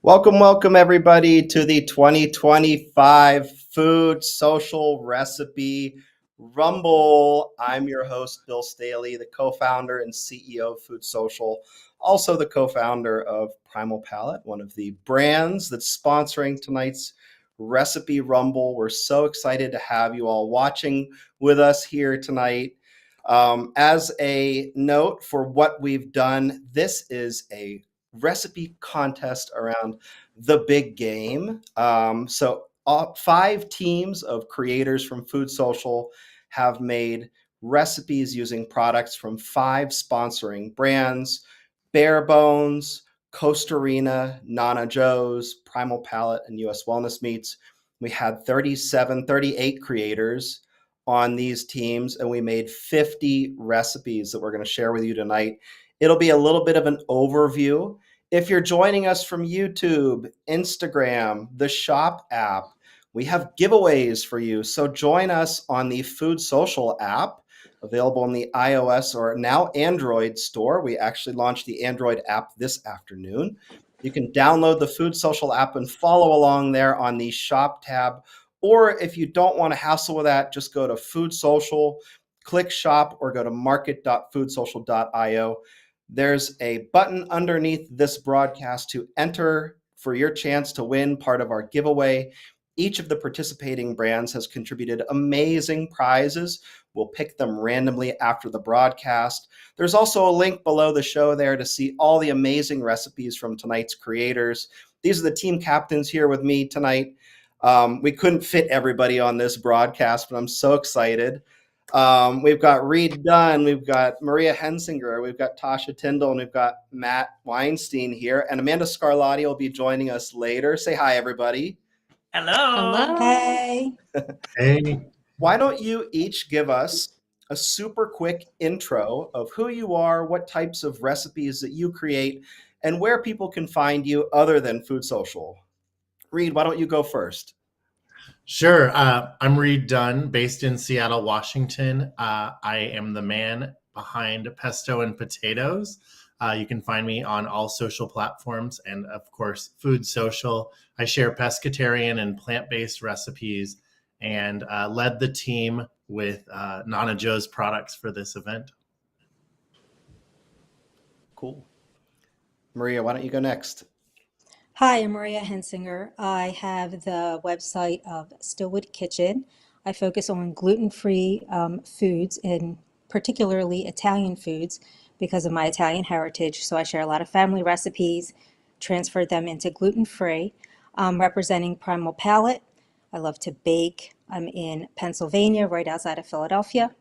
Welcome everybody to the 2025 Food Social Recipe Rumble. I'm your host, Bill Staley, the co-founder and CEO of Food Social, also the co-founder of Primal Palate, one of the brands that's sponsoring tonight's Recipe Rumble. We're so excited to have you all watching with us here tonight. As a note for what we've done, this is a recipe contest around the big game. Five teams of creators from Food Social have made recipes using products from five sponsoring brands: Bare Bones, Costa Rina, Nana Joe's, Primal Palate, and US Wellness Meats. We had 38 creators on these teams, and we made 50 recipes that we're going to share with you tonight. It'll be a little bit of an overview. If you're joining us from YouTube, Instagram, the Shop app, we have giveaways for you. So join us on the Food Social app, available in the iOS or now Android store. We actually launched the Android app this afternoon. You can download the Food Social app and follow along there on the Shop tab. Or if you don't want to hassle with that, just go to Food Social, click Shop, or go to market.foodsocial.io. There's a button underneath this broadcast to enter for your chance to win part of our giveaway. Each of the participating brands has contributed amazing prizes. We'll pick them randomly after the broadcast. There's also a link below the show there to see all the amazing recipes from tonight's creators. These are the team captains here with me tonight. We couldn't fit everybody on this broadcast, but I'm so excited. We've got Reed Dunn, we've got Maria Hensinger, we've got Tasha Tyndall, and we've got Matt Weinstein here. And Amanda Scarlatti will be joining us later. Say hi, everybody. Hello. Hey. Hey. Why don't you each give us a super quick intro of who you are, what types of recipes that you create, and where people can find you other than Food Social. Reed, why don't you go first? Sure. I'm Reed Dunn, based in Seattle, Washington. I am the man behind Pesto and Potatoes. You can find me on all social platforms and, of course, Food Social. I share pescatarian and plant-based recipes and led the team with Nana Joe's products for this event. Cool. Maria, why don't you go next? Hi, I'm Maria Hensinger. I have the website of Stillwood Kitchen. I focus on gluten-free foods and particularly Italian foods because of my Italian heritage. So I share a lot of family recipes, transfer them into gluten-free. Representing Primal Palate. I love to bake. I'm in Pennsylvania, right outside of Philadelphia.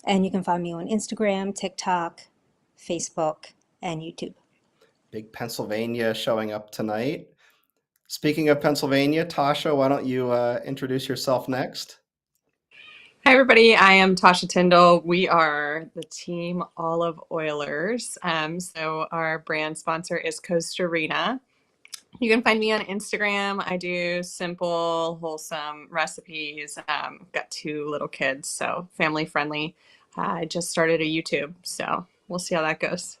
And you can find me on Instagram, TikTok, Facebook, and YouTube. Big Pennsylvania showing up tonight. Speaking of Pennsylvania, Tasha, why don't you introduce yourself next? Hi, everybody. I am Tasha Tyndall. We are the team Olive Oilers. So our brand sponsor is Costa Rina. You can find me on Instagram. I do simple, wholesome recipes. Got two little kids, so family friendly. I just started a YouTube, so we'll see how that goes.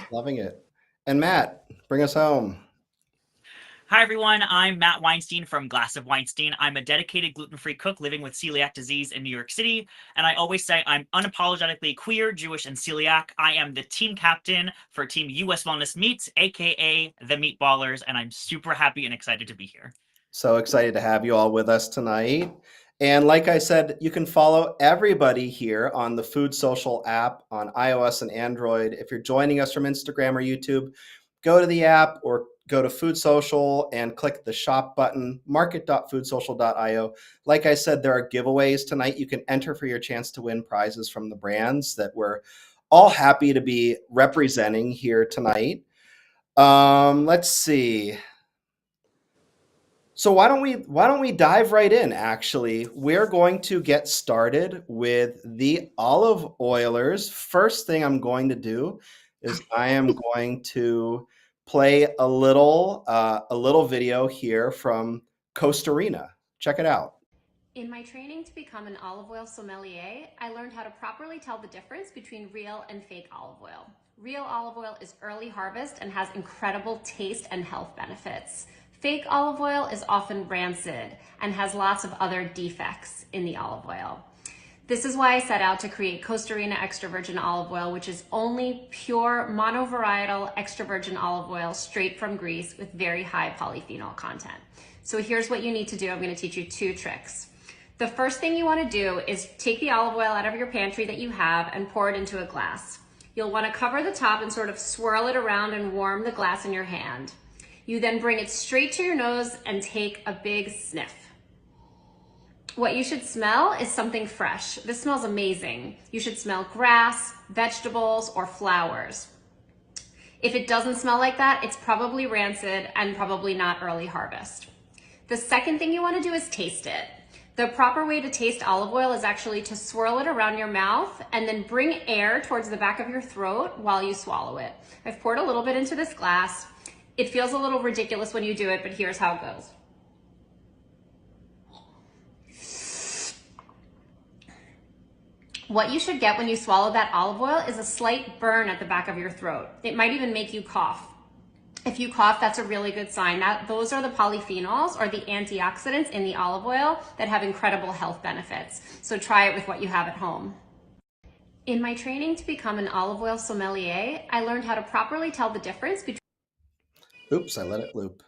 Loving it. And Matt, bring us home. Hi everyone, I'm Matt Weinstein from Glass of Weinstein. I'm a dedicated gluten-free cook living with celiac disease in New York City, and I always say I'm unapologetically queer, Jewish, and celiac. I am the team captain for Team US Wellness Meats, aka the Meatballers, and I'm super happy and excited to be here. So excited to have you all with us tonight. And like I said, you can follow everybody here on the Food Social app on iOS and Android. If you're joining us from Instagram or YouTube, go to the app or go to Food Social and click the shop button, market.foodsocial.io. Like I said, there are giveaways tonight. You can enter for your chance to win prizes from the brands that we're all happy to be representing here tonight. Let's see. So why don't we dive right in? Actually, we're going to get started with the olive oilers. First thing I'm going to do is I am going to play a little video here from Costa Rina. Check it out. In my training to become an olive oil sommelier, I learned how to properly tell the difference between real and fake olive oil. Real olive oil is early harvest and has incredible taste and health benefits. Fake olive oil is often rancid and has lots of other defects in the olive oil. This is why I set out to create Costa Rica extra virgin olive oil, which is only pure monovarietal extra virgin olive oil straight from Greece with very high polyphenol content. So here's what you need to do. I'm going to teach you 2 tricks. The first thing you want to do is take the olive oil out of your pantry that you have and pour it into a glass. You'll want to cover the top and sort of swirl it around and warm the glass in your hand. You then bring it straight to your nose and take a big sniff. What you should smell is something fresh. This smells amazing. You should smell grass, vegetables, or flowers. If it doesn't smell like that, it's probably rancid and probably not early harvest. The second thing you want to do is taste it. The proper way to taste olive oil is actually to swirl it around your mouth and then bring air towards the back of your throat while you swallow it. I've poured a little bit into this glass. It feels a little ridiculous when you do it, but here's how it goes. What you should get when you swallow that olive oil is a slight burn at the back of your throat. It might even make you cough. If you cough, that's a really good sign. Those are the polyphenols or the antioxidants in the olive oil that have incredible health benefits. So try it with what you have at home. In my training to become an olive oil sommelier, I learned how to properly tell the difference between... Oops, I let it loop.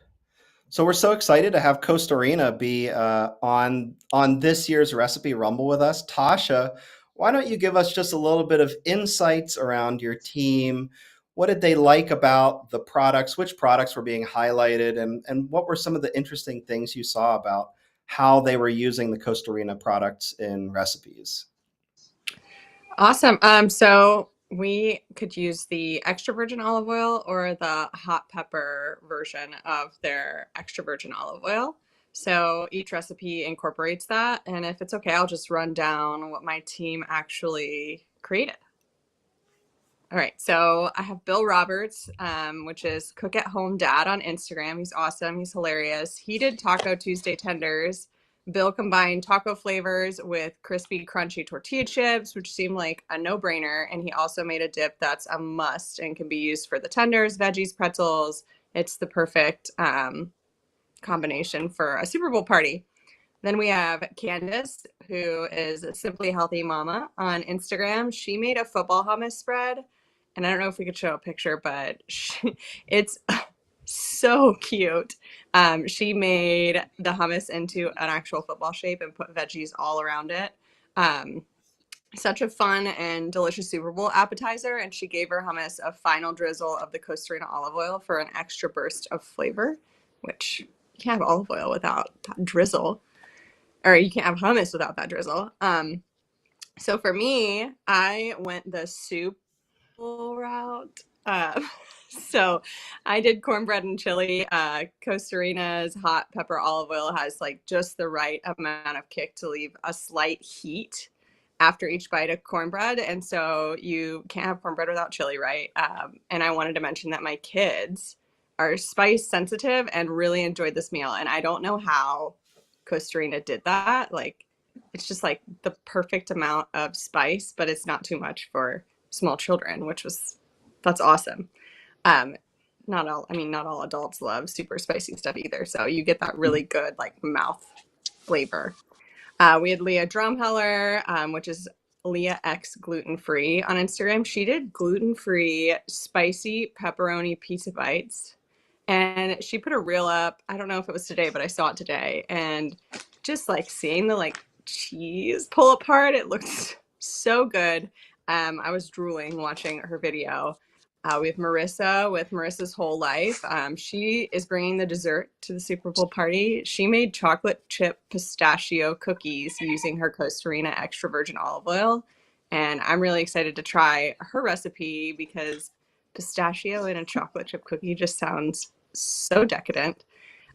So we're so excited to have Costa Rica be on this year's Recipe Rumble with us. Tasha, why don't you give us just a little bit of insights around your team? What did they like about the products? Which products were being highlighted? And what were some of the interesting things you saw about how they were using the Costa Rica products in recipes? Awesome. So we could use the extra virgin olive oil or the hot pepper version of their extra virgin olive oil. So each recipe incorporates that. And if it's okay, I'll just run down what my team actually created. All right, so I have Bill Roberts, which is Cook at Home Dad on Instagram. He's awesome. He's hilarious. He did Taco Tuesday tenders. Bill combined taco flavors with crispy, crunchy tortilla chips, which seemed like a no-brainer. And he also made a dip that's a must and can be used for the tenders, veggies, pretzels. It's the perfect combination for a Super Bowl party. Then we have Candace, who is Simply Healthy Mama on Instagram. She made a football hummus spread. And I don't know if we could show a picture, but it's so cute. She made the hummus into an actual football shape and put veggies all around it. Such a fun and delicious Super Bowl appetizer. And she gave her hummus a final drizzle of the Costa Rica olive oil for an extra burst of flavor, which you can't have olive oil without that drizzle. Or you can't have hummus without that drizzle. So for me, I went the soup route. So I did cornbread and chili. Costa Rica's hot pepper olive oil has like just the right amount of kick to leave a slight heat after each bite of cornbread. And so you can't have cornbread without chili, right? And I wanted to mention that my kids are spice sensitive and really enjoyed this meal. And I don't know how Costa Rica did that. Like, it's just like the perfect amount of spice, but it's not too much for small children, that's awesome. Not all adults love super spicy stuff either. So you get that really good like mouth flavor. We had Leah Drumheller, which is Leah X Gluten Free on Instagram. She did gluten-free spicy pepperoni pizza bites. And she put a reel up. I don't know if it was today, but I saw it today. And just like seeing the like cheese pull apart, it looked so good. I was drooling watching her video. We have Marissa with Marissa's Whole Life. She is bringing the dessert to the Super Bowl party. She made chocolate chip pistachio cookies using her Costa Rica extra virgin olive oil. And I'm really excited to try her recipe because pistachio in a chocolate chip cookie just sounds so decadent.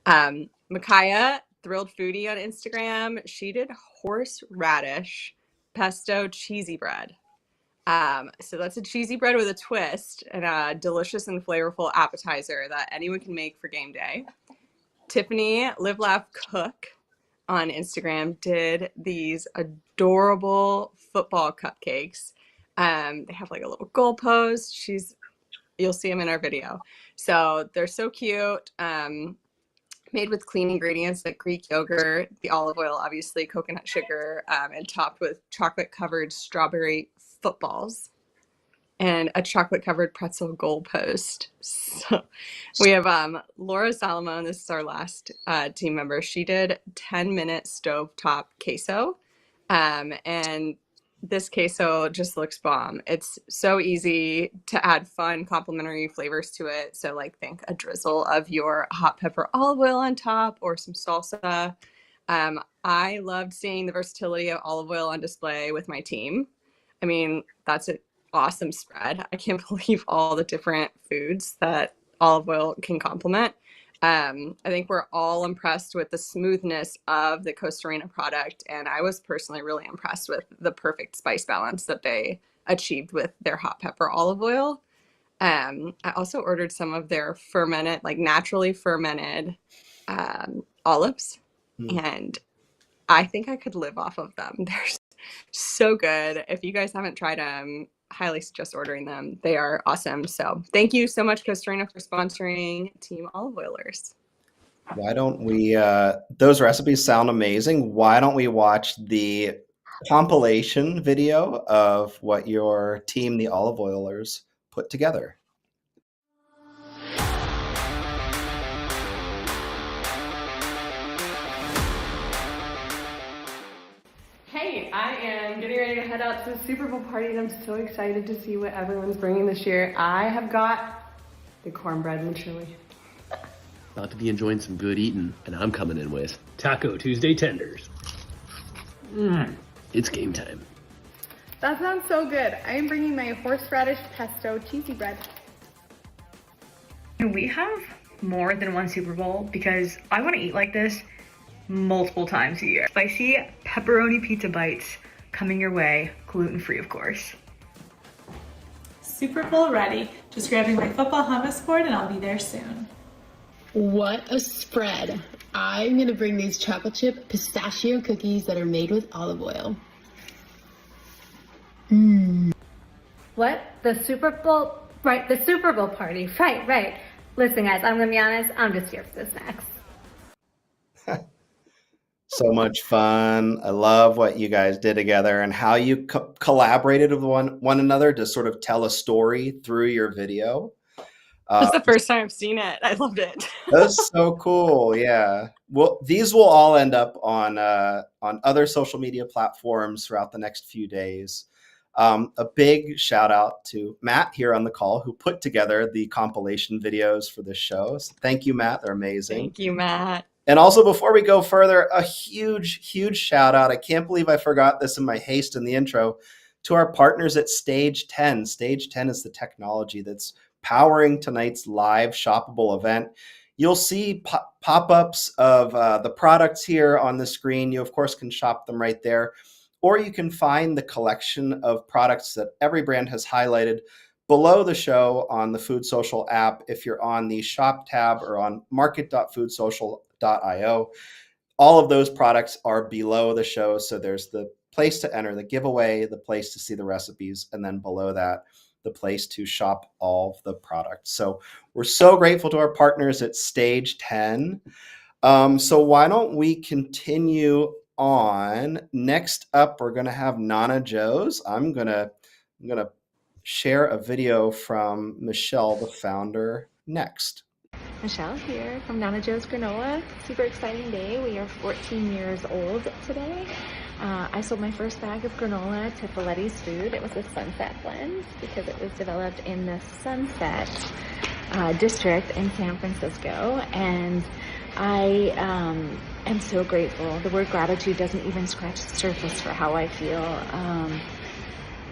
Micaiah, Thrilled Foodie on Instagram. She did horseradish pesto cheesy bread. So that's a cheesy bread with a twist and a delicious and flavorful appetizer that anyone can make for game day. Tiffany, Live Laugh Cook on Instagram did these adorable football cupcakes. They have like a little goalpost. She's you'll see them in our video. So they're so cute. Made with clean ingredients like Greek yogurt, the olive oil, obviously coconut sugar, and topped with chocolate covered strawberry footballs and a chocolate covered pretzel goalpost. So we have Laura Salomon. This is our last team member. She did 10-minute stovetop queso. And this queso just looks bomb. It's so easy to add fun complementary flavors to it. So like think a drizzle of your hot pepper olive oil on top or some salsa. I loved seeing the versatility of olive oil on display with my team. I mean, that's an awesome spread. I can't believe all the different foods that olive oil can complement. I think we're all impressed with the smoothness of the Costa Rica product, and I was personally really impressed with the perfect spice balance that they achieved with their hot pepper olive oil. I also ordered some of their fermented, like naturally fermented olives, and I think I could live off of them. They're so good. If you guys haven't tried them, highly suggest ordering them. They are awesome. So thank you so much, Costa Rica, for sponsoring Team Olive Oilers. Why don't we, those recipes sound amazing. Why don't we watch the compilation video of what your team, the Olive Oilers, put together? Hey, I am getting ready to head out to the Super Bowl party and I'm so excited to see what everyone's bringing this year. I have got the cornbread and chili. About to be enjoying some good eating, and I'm coming in with Taco Tuesday tenders. It's game time. That sounds so good. I am bringing my horseradish pesto cheesy bread. Can we have more than one Super Bowl? Because I want to eat like this multiple times a year. Spicy pepperoni pizza bites coming your way, gluten-free of course. Super Bowl ready. Just grabbing my football hummus board and I'll be there soon. What a spread. I'm gonna bring these chocolate chip pistachio cookies that are made with olive oil. What? The Super Bowl? Right, the Super Bowl party. Right. Listen, guys, I'm gonna be honest. I'm just here for the snacks. So much fun. I love what you guys did together and how you collaborated with one another to sort of tell a story through your video. That's the first time I've seen it. I loved it. That's so cool. Yeah. Well, these will all end up on other social media platforms throughout the next few days. A big shout out to Matt here on the call who put together the compilation videos for this show. So thank you, Matt. They're amazing. Thank you, Matt. And also, before we go further, a huge shout out. I can't believe I forgot this in my haste in the intro, to our partners at Stage 10. Stage 10 is the technology that's powering tonight's live shoppable event. You'll see pop-ups of the products here on the screen. You, of course, can shop them right there. Or you can find the collection of products that every brand has highlighted below the show on the FoodSocial app if you're on the shop tab or on market.foodsocial.io. All of those products are below the show. So there's the place to enter the giveaway, the place to see the recipes, and then below that, the place to shop all of the products. So we're so grateful to our partners at Stage 10. So why don't we continue on? Next up, we're going to have Nana Joe's. I'm going to share a video from Michelle, the founder, next. Michelle here from Nana Joe's Granola. Super exciting day. We are 14 years old today. I sold my first bag of granola to Folletti's Food. It was a Sunset blend because it was developed in the Sunset district in San Francisco. And I am so grateful. The word gratitude doesn't even scratch the surface for how I feel.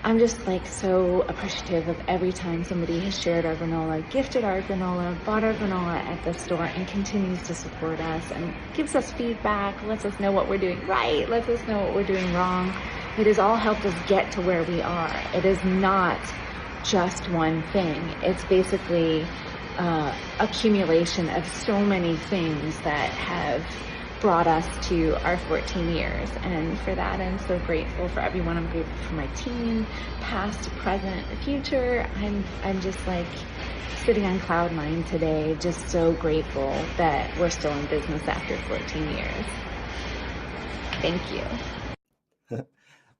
I'm just like so appreciative of every time somebody has shared our granola, gifted our granola, bought our granola at the store, and continues to support us and gives us feedback, lets us know what we're doing right, lets us know what we're doing wrong. It has all helped us get to where we are. It is not just one thing. It's basically accumulation of so many things that have brought us to our 14 years. And for that, I'm so grateful for everyone. I'm grateful for my team, past, present, future. I'm just like sitting on cloud nine today, just so grateful that we're still in business after 14 years. Thank you.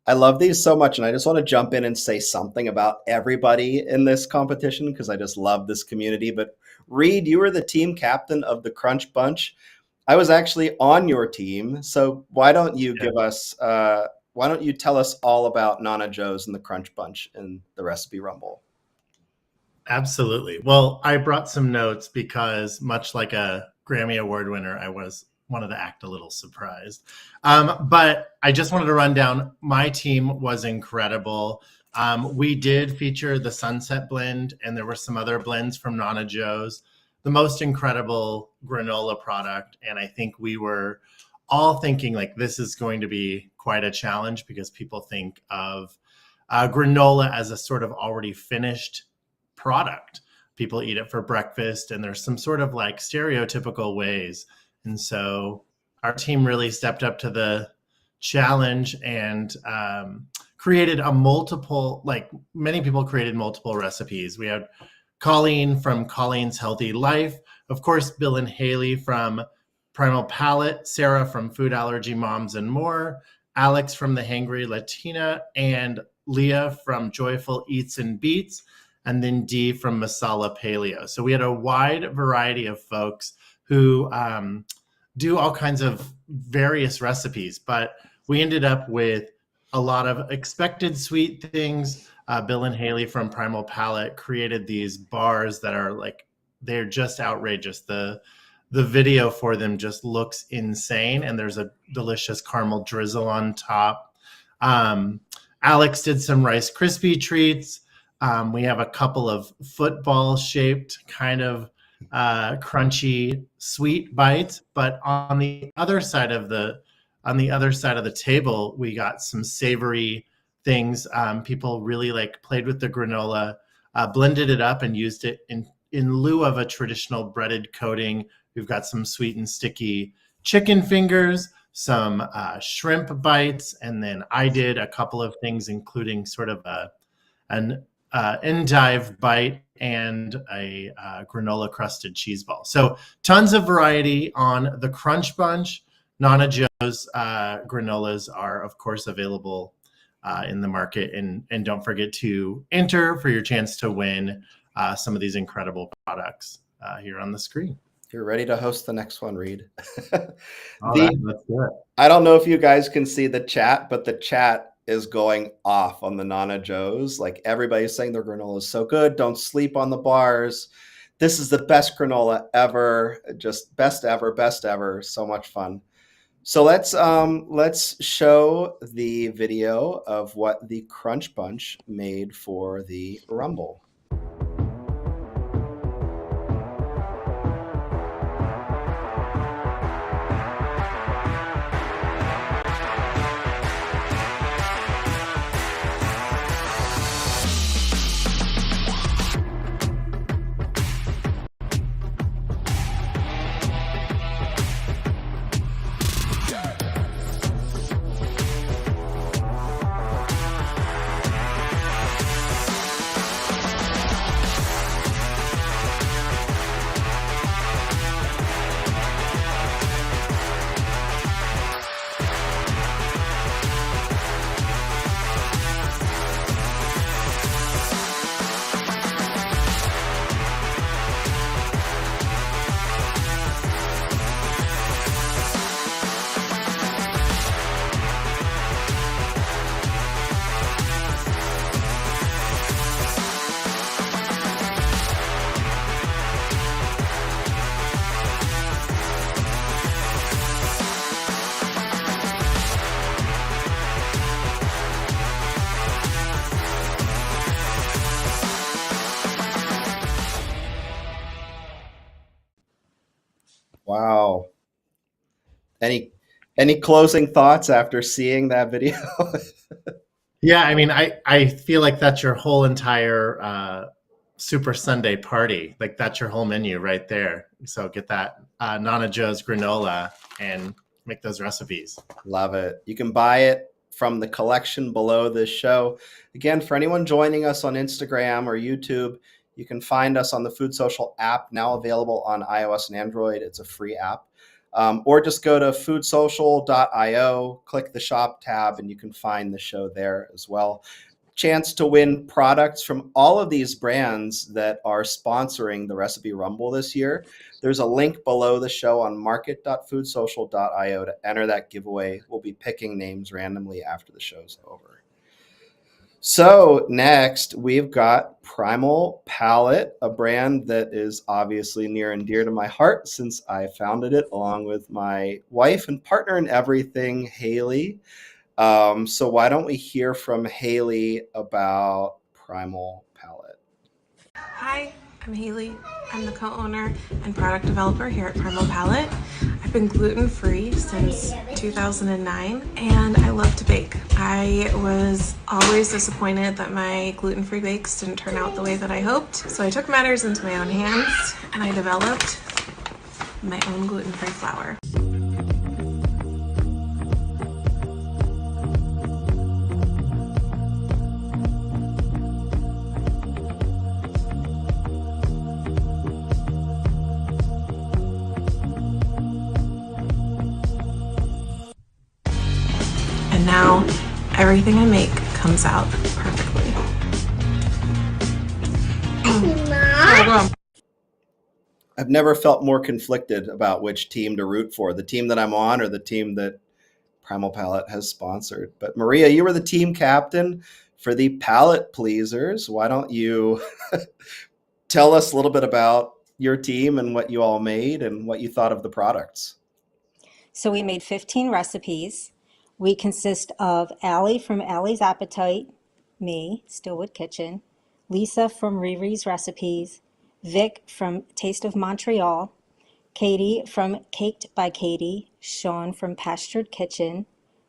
I love these so much, and I just want to jump in and say something about everybody in this competition because I just love this community. But Reed, you were the team captain of the Crunch Bunch. I was actually on your team, so why don't you give us, why don't you tell us all about Nana Joe's and the Crunch Bunch in the Recipe Rumble? Absolutely. Well, I brought some notes because much like a Grammy Award winner, I wanted to act a little surprised. But I just wanted to run down. My team was incredible. We did feature the Sunset Blend, and there were some other blends from Nana Joe's. The most incredible granola product. And I think we were all thinking like this is going to be quite a challenge because people think of granola as a sort of already finished product. People eat it for breakfast, and there's some sort of like stereotypical ways. And so our team really stepped up to the challenge and created many people created multiple recipes. We had Colleen from Colleen's Healthy Life, of course, Bill and Haley from Primal Palate, Sarah from Food Allergy Moms and More, Alex from The Hangry Latina, and Leah from Joyful Eats and Beats, and then Dee from Masala Paleo. So we had a wide variety of folks who do all kinds of various recipes, but we ended up with a lot of expected sweet things. Bill and Haley from Primal Palate created these bars that are like, they're just outrageous. The video for them just looks insane, and there's a delicious caramel drizzle on top. Alex did some Rice Krispie treats. We have a couple of football-shaped kind of crunchy sweet bites, but on the other side of the table, we got some savory things. People really played with the granola, blended it up, and used it in lieu of a traditional breaded coating. We've got some sweet and sticky chicken fingers, some shrimp bites, and then I did a couple of things, including sort of an endive bite and a granola crusted cheese ball. So tons of variety on the Crunch Bunch. Nana Joe's granolas are, of course, available in the market. And don't forget to enter for your chance to win some of these incredible products here on the screen. You're ready to host the next one, Reed. Let's do it. I don't know if you guys can see the chat, but the chat is going off on the Nana Joe's. Like, everybody's saying their granola is so good. Don't sleep on the bars. This is the best granola ever. Just best ever. So much fun. So let's show the video of what the Crunch Bunch made for the Rumble. Wow. Any closing thoughts after seeing that video? Yeah, I mean, I feel like that's your whole entire Super Sunday party. Like, that's your whole menu right there. So get that Nana Joe's granola and make those recipes. Love it. You can buy it from the collection below this show. Again, for anyone joining us on Instagram or YouTube, you can find us on the FoodSocial app, now available on iOS and Android. It's a free app. Or just go to foodsocial.io, click the shop tab, and you can find the show there as well. Chance to win products from all of these brands that are sponsoring the Recipe Rumble this year. There's a link below the show on market.foodsocial.io to enter that giveaway. We'll be picking names randomly after the show's over. So next, we've got Primal Palate, a brand that is obviously near and dear to my heart since I founded it along with my wife and partner in everything, Haley. So why don't we hear from Haley about Primal Palate? Hi, I'm Haley. I'm the co-owner and product developer here at Primal Palate. I've been gluten-free since 2009 and I love to bake. I was always disappointed that my gluten-free bakes didn't turn out the way that I hoped. So I took matters into my own hands and I developed my own gluten-free flour. And now everything I make comes out perfectly. I've never felt more conflicted about which team to root for, the team that I'm on or the team that Primal Palate has sponsored. But Maria, you were the team captain for the Palate Pleasers. Why don't you tell us a little bit about your team and what you all made and what you thought of the products? So we made 15 recipes. We consist of Allie from Allie's Appetite, me, Stillwood Kitchen, Lisa from Riri's Recipes, Vic from Taste of Montreal, Katie from Caked by Katie, Sean from Pastured Kitchen,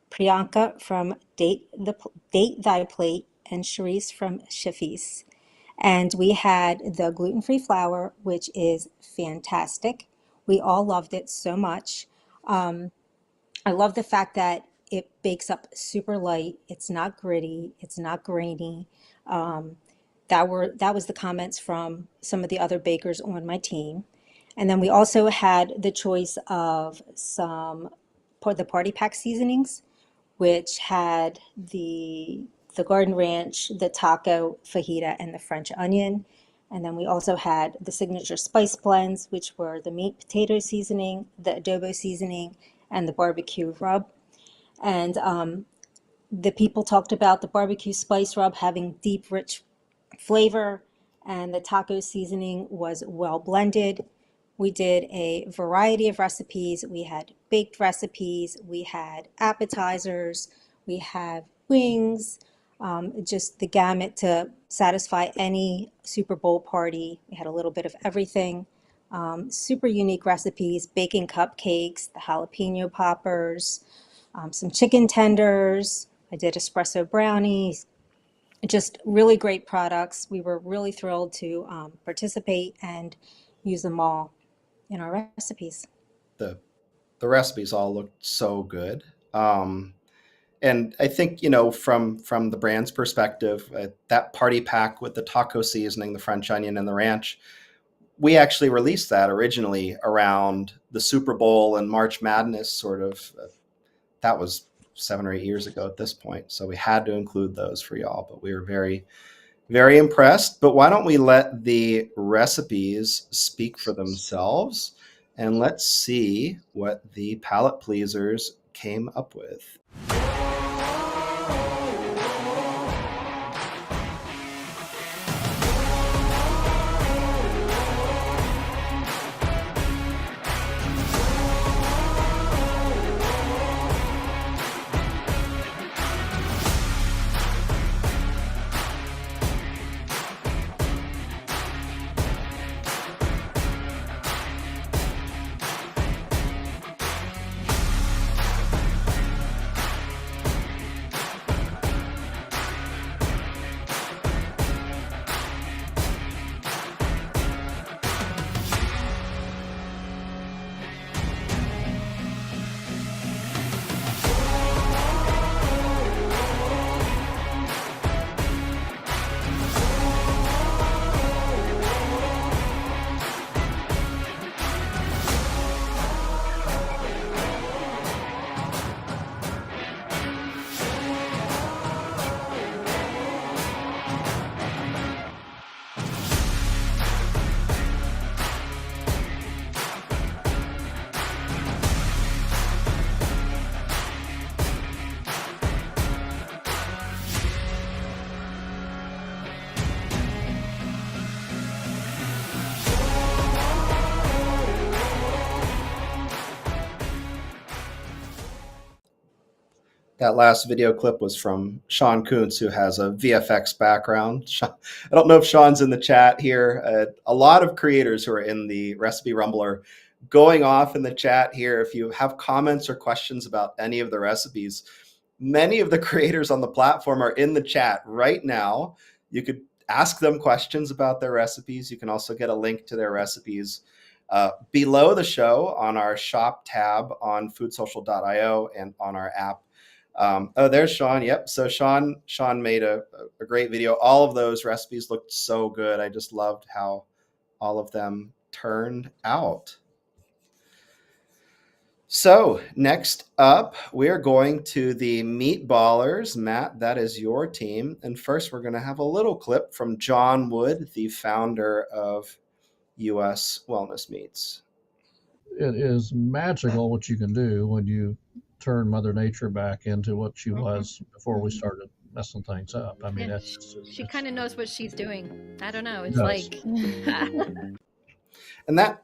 Priyanka from Date Thy Plate, and Charisse from Shiffies. And we had the gluten-free flour, which is fantastic. We all loved it so much. I love the fact that it bakes up super light. It's not gritty. It's not grainy. That was the comments from some of the other bakers on my team. And then we also had the choice of the party pack seasonings, which had the garden ranch, the taco, fajita, and the French onion. And then we also had the signature spice blends, which were the meat potato seasoning, the adobo seasoning, and the barbecue rub. And the people talked about the barbecue spice rub having deep, rich flavor, and the taco seasoning was well blended. We did a variety of recipes. We had baked recipes, we had appetizers, we had wings, just the gamut to satisfy any Super Bowl party. We had a little bit of everything. Super unique recipes, baking cupcakes, the jalapeno poppers, some chicken tenders. I did espresso brownies, just really great products. We were really thrilled to participate and use them all in our recipes. The recipes all looked so good. And I think, from the brand's perspective, that party pack with the taco seasoning, the French onion, and the ranch, we actually released that originally around the Super Bowl and March Madness sort of. That was 7 or 8 years ago at this point. So we had to include those for y'all, but we were very, very impressed. But why don't we let the recipes speak for themselves, and let's see what the Palate Pleasers came up with. That last video clip was from Sean Kuntz, who has a VFX background. I don't know if Sean's in the chat here. A lot of creators who are in the Recipe Rumble are going off in the chat here. If you have comments or questions about any of the recipes, many of the creators on the platform are in the chat right now. You could ask them questions about their recipes. You can also get a link to their recipes below the show on our shop tab on foodsocial.io and on our app. Oh, there's Sean. Yep. So Sean made a great video. All of those recipes looked so good. I just loved how all of them turned out. So next up, we're going to the Meatballers. Matt, that is your team. And first, we're going to have a little clip from John Wood, the founder of US Wellness Meats. It is magical what you can do when you turn Mother Nature back into what she was before we started messing things up. I mean, she kind of knows what she's doing. I don't know. It's does. like, and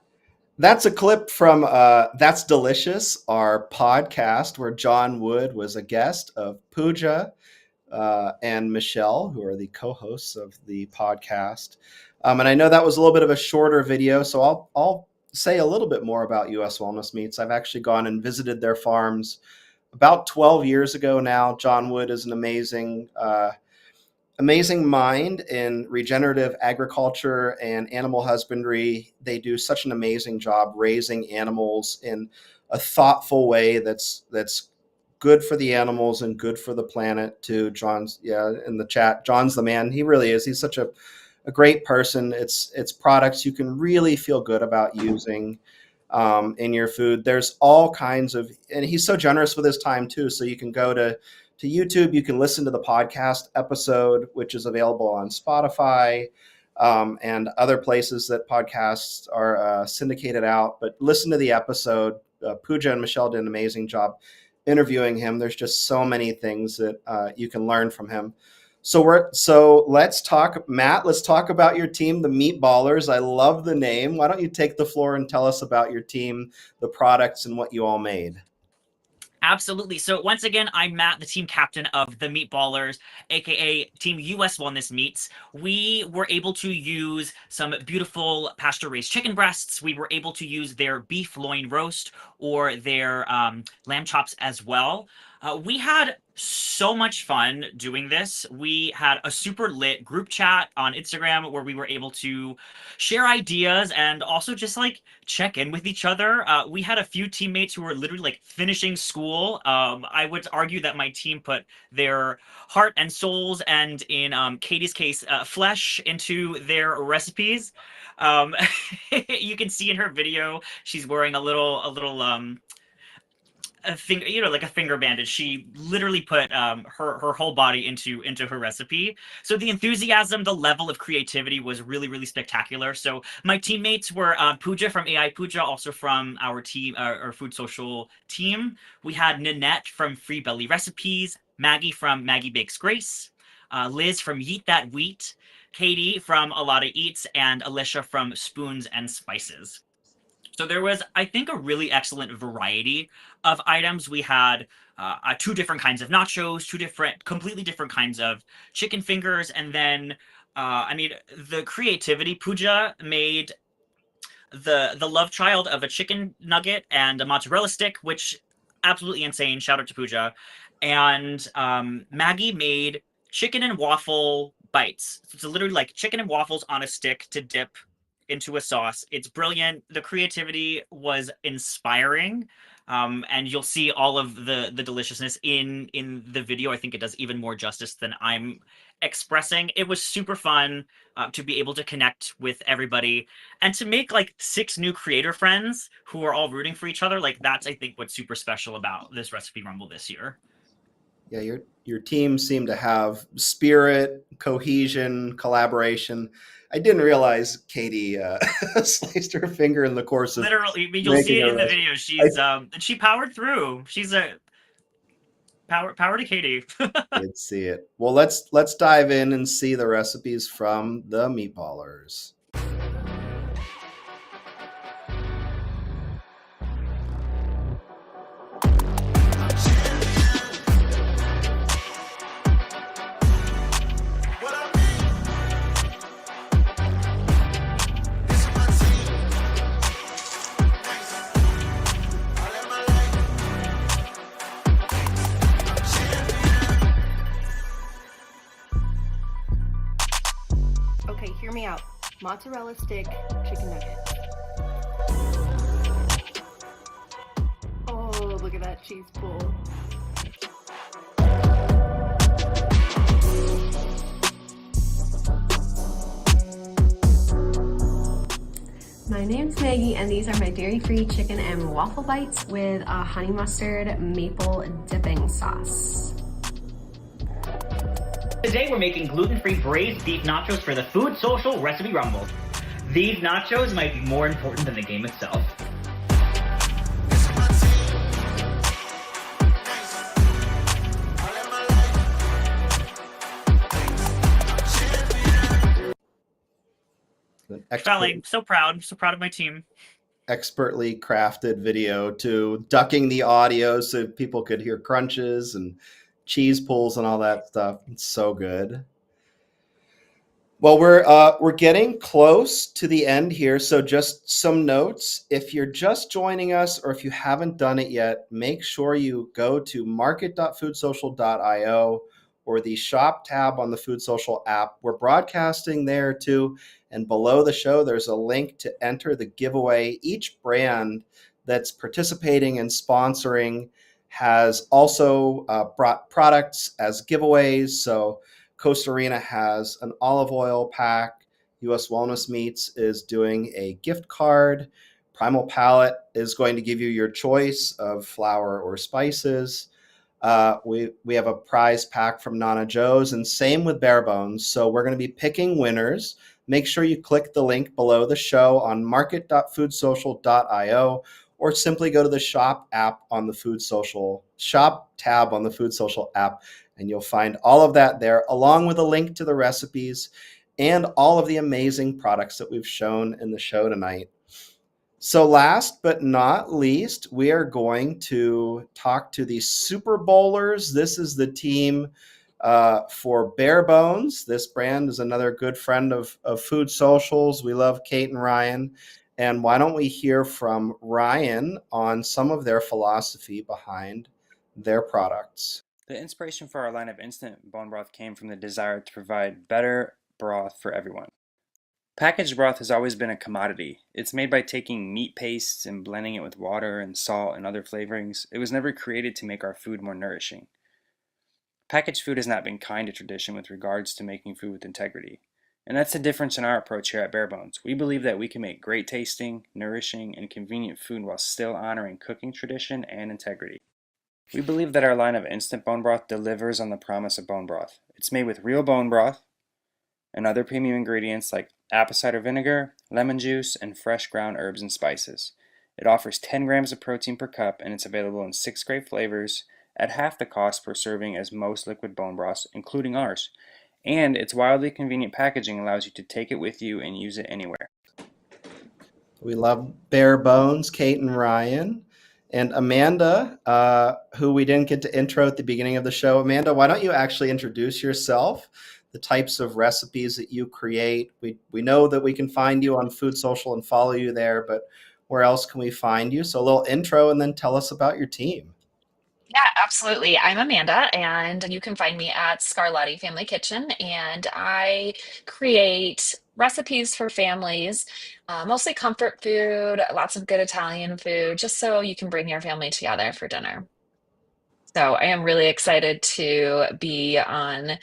that's a clip from That's Delicious, our podcast, where John Wood was a guest of Pooja and Michelle, who are the co-hosts of the podcast. And I know that was a little bit of a shorter video, so I'll say a little bit more about US Wellness Meats. I've actually gone and visited their farms about 12 years ago now. John Wood is an amazing mind in regenerative agriculture and animal husbandry. They do such an amazing job raising animals in a thoughtful way that's good for the animals and good for the planet too. John's in the chat. John's the man. He really is. He's such a great person. It's products you can really feel good about using in your food. There's all kinds of, and he's so generous with his time too. So you can go to YouTube, you can listen to the podcast episode, which is available on Spotify and other places that podcasts are syndicated out. But listen to the episode. Pooja and Michelle did an amazing job interviewing him. There's just so many things that you can learn from him. So let's talk, Matt, let's talk about your team, the Meatballers. I love the name. Why don't you take the floor and tell us about your team, the products, and what you all made? Absolutely. So once again, I'm Matt, the team captain of the Meatballers, aka Team US Wellness Meats. We were able to use some beautiful pasture-raised chicken breasts. We were able to use their beef loin roast or their lamb chops as well. We had so much fun doing this. We had a super lit group chat on Instagram where we were able to share ideas and also just like check in with each other. We had a few teammates who were literally like finishing school. I would argue that my team put their heart and souls and in Katie's case, flesh into their recipes. You can see in her video, she's wearing a little a finger, like a finger bandage. She literally put her whole body into her recipe. So the enthusiasm, the level of creativity was really, really spectacular. So my teammates were Pooja from AI Pooja, also from our team, our FoodSocial team. We had Nanette from Free Belly Recipes, Maggie from Maggie Bakes Grace, Liz from Yeet That Wheat, Katie from A Lotta Eats, and Alicia from Spoons and Spices. So there was, I think, a really excellent variety of items. We had 2 different kinds of nachos, 2 completely different kinds of chicken fingers, and then, I mean, the creativity. Pooja made the love child of a chicken nugget and a mozzarella stick, which absolutely insane. Shout out to Pooja. And Maggie made chicken and waffle bites. So it's literally like chicken and waffles on a stick to dip into a sauce. It's brilliant. The creativity was inspiring. And you'll see all of the deliciousness in the video. I think it does even more justice than I'm expressing. It was super fun to be able to connect with everybody and to make like 6 new creator friends who are all rooting for each other. Like that's, I think, what's super special about this Recipe Rumble this year. Yeah, your team seemed to have spirit, cohesion, collaboration. I didn't realize Katie sliced her finger in the course of literally. I mean, you'll see it in the video. She's she powered through. She's a power to Katie. Did see it. Well, let's dive in and see the recipes from the Meatballers. mozzarella stick chicken nuggets. Oh, look at that cheese pull. My name's Maggie, and these are my dairy-free chicken and waffle bites with a honey mustard maple dipping sauce. Today we're making gluten-free braised beef nachos for the FoodSocial Recipe Rumble. These nachos might be more important than the game itself. Feeling so proud of my team. Expertly crafted video to ducking the audio so people could hear crunches and cheese pulls and all that stuff. It's so good. Well, we're getting close to the end here, so just some notes. If you're just joining us or if you haven't done it yet, make sure you go to market.foodsocial.io or the shop tab on the FoodSocial app. We're broadcasting there too, and below the show there's a link to enter the giveaway. Each brand that's participating and sponsoring has also brought products as giveaways, so Costa Rica has an olive oil pack. US Wellness Meats is doing a gift card. Primal Palette is going to give you your choice of flour or spices. We have a prize pack from Nana Joe's, and same with Bare Bones. So we're going to be picking winners. Make sure you click the link below the show on market.foodsocial.io, or simply go to the shop tab on the FoodSocial app, and you'll find all of that there, along with a link to the recipes and all of the amazing products that we've shown in the show tonight. So last but not least, we are going to talk to the Super Bowlers. This is the team for Bare Bones. This brand is another good friend of FoodSocial's. We love Kate and Ryan. And why don't we hear from Ryan on some of their philosophy behind their products? The inspiration for our line of instant bone broth came from the desire to provide better broth for everyone. Packaged broth has always been a commodity. It's made by taking meat pastes and blending it with water and salt and other flavorings. It was never created to make our food more nourishing. Packaged food has not been kind to tradition with regards to making food with integrity. And that's the difference in our approach here at Bare Bones. We believe that we can make great tasting, nourishing, and convenient food while still honoring cooking tradition and integrity. We believe that our line of instant bone broth delivers on the promise of bone broth. It's made with real bone broth and other premium ingredients like apple cider vinegar, lemon juice, and fresh ground herbs and spices. It offers 10 grams of protein per cup, and it's available in 6 great flavors at half the cost per serving as most liquid bone broths, including ours. And its wildly convenient packaging allows you to take it with you and use it anywhere. We love Bare Bones, Kate and Ryan. And Amanda, who we didn't get to intro at the beginning of the show. Amanda, why don't you actually introduce yourself, the types of recipes that you create? We know that we can find you on FoodSocial and follow you there, but where else can we find you? So a little intro and then tell us about your team. Yeah, absolutely. I'm Amanda, and you can find me at Scarlatti Family Kitchen, and I create recipes for families, mostly comfort food, lots of good Italian food, just so you can bring your family together for dinner. So I am really excited to be on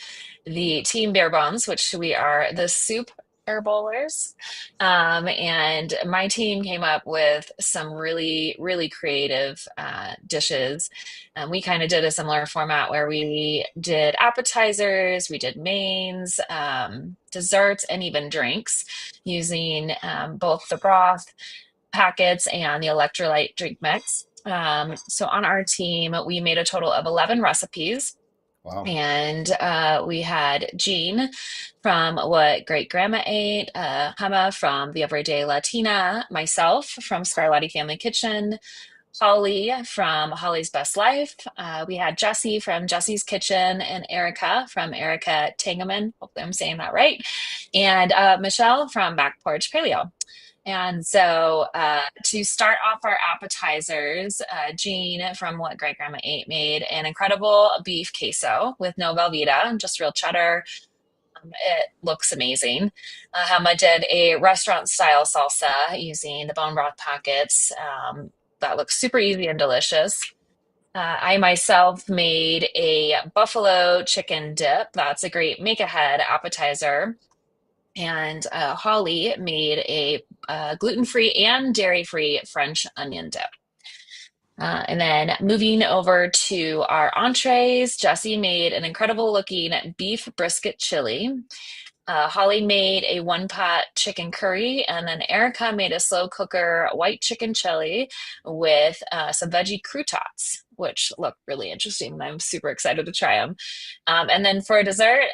the Team Bare Bones, which we are the Soup Air Bowlers. And my team came up with some really, really creative dishes. We kind of did a similar format where we did appetizers, we did mains, desserts, and even drinks using both the broth packets and the electrolyte drink mix. So on our team, we made a total of 11 recipes. Wow. And we had Jean from What Great Grandma Ate, Hema from The Everyday Latina, myself from Scarlatti Family Kitchen, Holly from Holly's Best Life. We had Jessie from Jessie's Kitchen, and Erica from Erica Tangeman. Hopefully I'm saying that right. And Michelle from Back Porch Paleo. And so to start off our appetizers, Jean from What Great Grandma Ate made an incredible beef queso with no Velveeta, just real cheddar, It looks amazing. Hema did a restaurant style salsa using the bone broth packets. That looks super easy and delicious. I myself made a buffalo chicken dip. That's a great make ahead appetizer. And Holly made a gluten-free and dairy-free French onion dip. And then moving over to our entrees, Jesse made an incredible looking beef brisket chili. Holly made a one-pot chicken curry, and then Erica made a slow cooker white chicken chili with some veggie croutons, which look really interesting. And I'm super excited to try them. And then for dessert,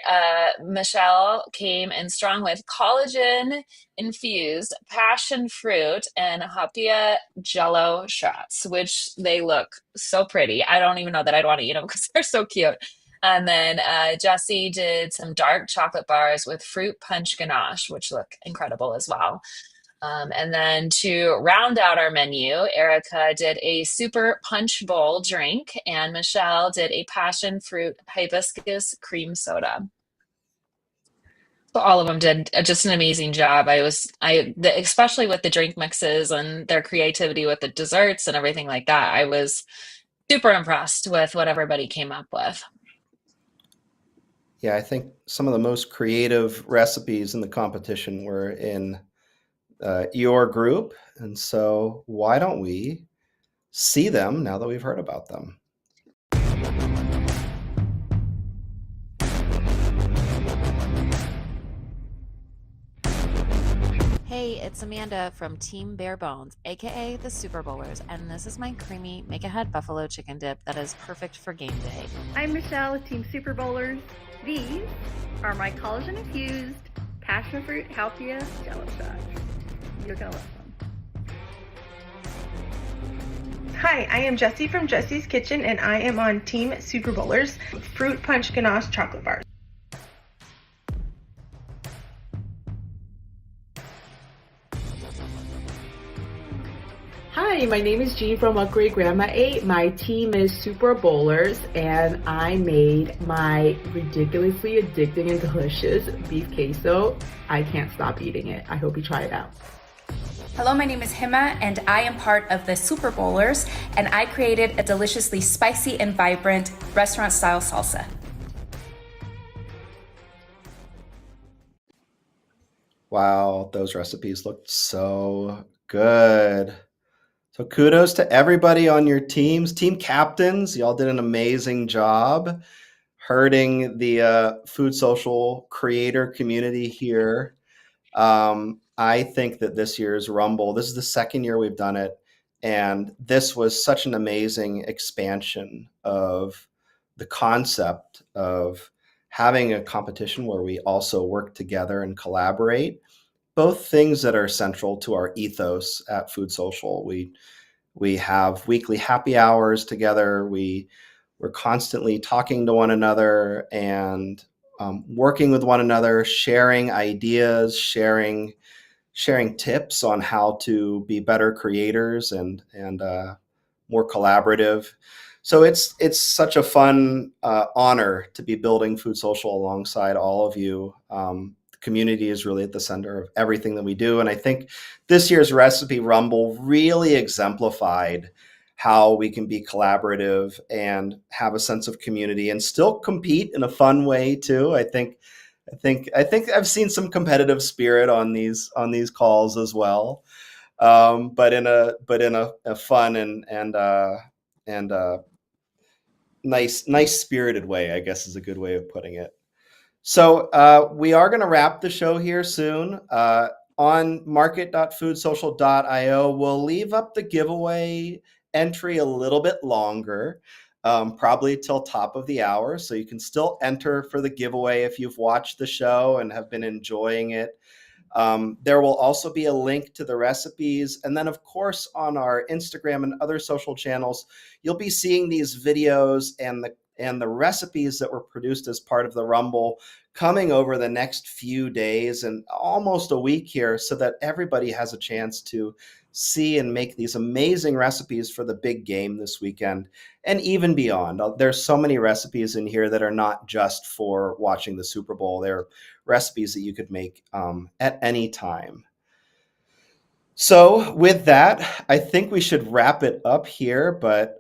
Michelle came in strong with collagen-infused passion fruit and hapia jello shots, which they look so pretty. I don't even know that I'd want to eat them because they're so cute. And then Jesse did some dark chocolate bars with fruit punch ganache, which look incredible as well. And then to round out our menu, Erica did a super punch bowl drink, and Michelle did a passion fruit hibiscus cream soda. So all of them did just an amazing job. Especially with the drink mixes and their creativity with the desserts and everything like that. I was super impressed with what everybody came up with. Yeah, I think some of the most creative recipes in the competition were in your group. And so why don't we see them now that we've heard about them? Hey, it's Amanda from Team Bare Bones, aka the Super Bowlers, and this is my creamy make-ahead buffalo chicken dip that is perfect for game day. I'm Michelle with Team Super Bowlers. These are my collagen-infused passion fruit halpia jello shots. You're gonna love them. Hi, I am Jessie from Jessie's Kitchen, and I am on Team Super Bowlers Fruit Punch Ganache chocolate bars. Hi, my name is Jean from What Great Grandma Ate. My team is Super Bowlers, and I made my ridiculously addicting and delicious beef queso. I can't stop eating it. I hope you try it out. Hello, my name is Hema, and I am part of the Super Bowlers, and I created a deliciously spicy and vibrant restaurant-style salsa. Wow, those recipes looked so good. So kudos to everybody on your teams, team captains. Y'all did an amazing job herding the Food Social creator community here. I think that this year's Rumble, this is the second year we've done it, and this was such an amazing expansion of the concept of having a competition where we also work together and collaborate. Both things that are central to our ethos at Food Social. We have weekly happy hours together. We're constantly talking to one another and working with one another, sharing ideas, sharing tips on how to be better creators and more collaborative. So it's such a fun honor to be building Food Social alongside all of you. The community is really at the center of everything that we do. And I think this year's Recipe Rumble really exemplified how we can be collaborative and have a sense of community and still compete in a fun way too. I think I've seen some competitive spirit on these calls as well, but in a fun and nice spirited way, I guess is a good way of putting it. So we are going to wrap the show here soon. On market.foodsocial.io, we'll leave up the giveaway entry a little bit longer, probably till top of the hour. So you can still enter for the giveaway if you've watched the show and have been enjoying it. There will also be a link to the recipes. And then, of course, on our Instagram and other social channels, you'll be seeing these videos and the recipes that were produced as part of the Rumble coming over the next few days and almost a week here so that everybody has a chance to see and make these amazing recipes for the big game this weekend and even beyond. There's so many recipes in here that are not just for watching the Super Bowl. They're recipes that you could make at any time. So with that, I think we should wrap it up here, but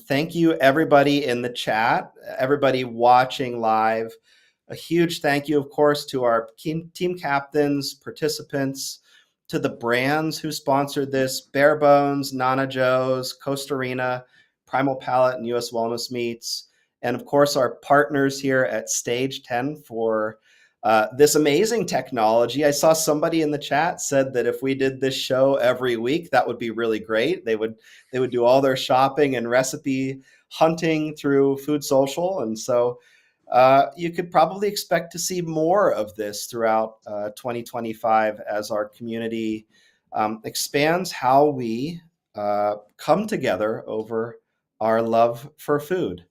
thank you everybody in the chat, everybody watching live. A huge thank you, of course, to our team captains, participants, to the brands who sponsored this: Bare Bones, Nana Joe's, Costa Rina, Primal Palate, and US Wellness Meats. And of course, our partners here at Stage 10 for this amazing technology. I saw somebody in the chat said that if we did this show every week, that would be really great. They would do all their shopping and recipe hunting through FoodSocial. And so you could probably expect to see more of this throughout 2025 as our community expands how we come together over our love for food.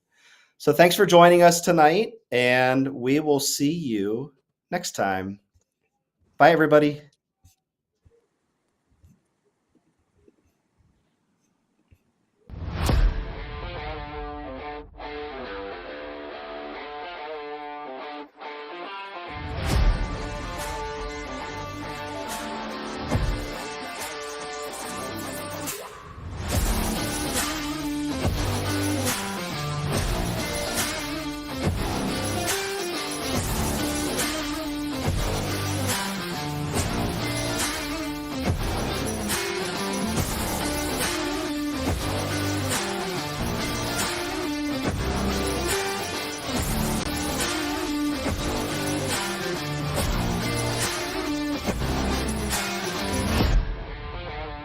So thanks for joining us tonight, and we will see you next time. Bye, everybody.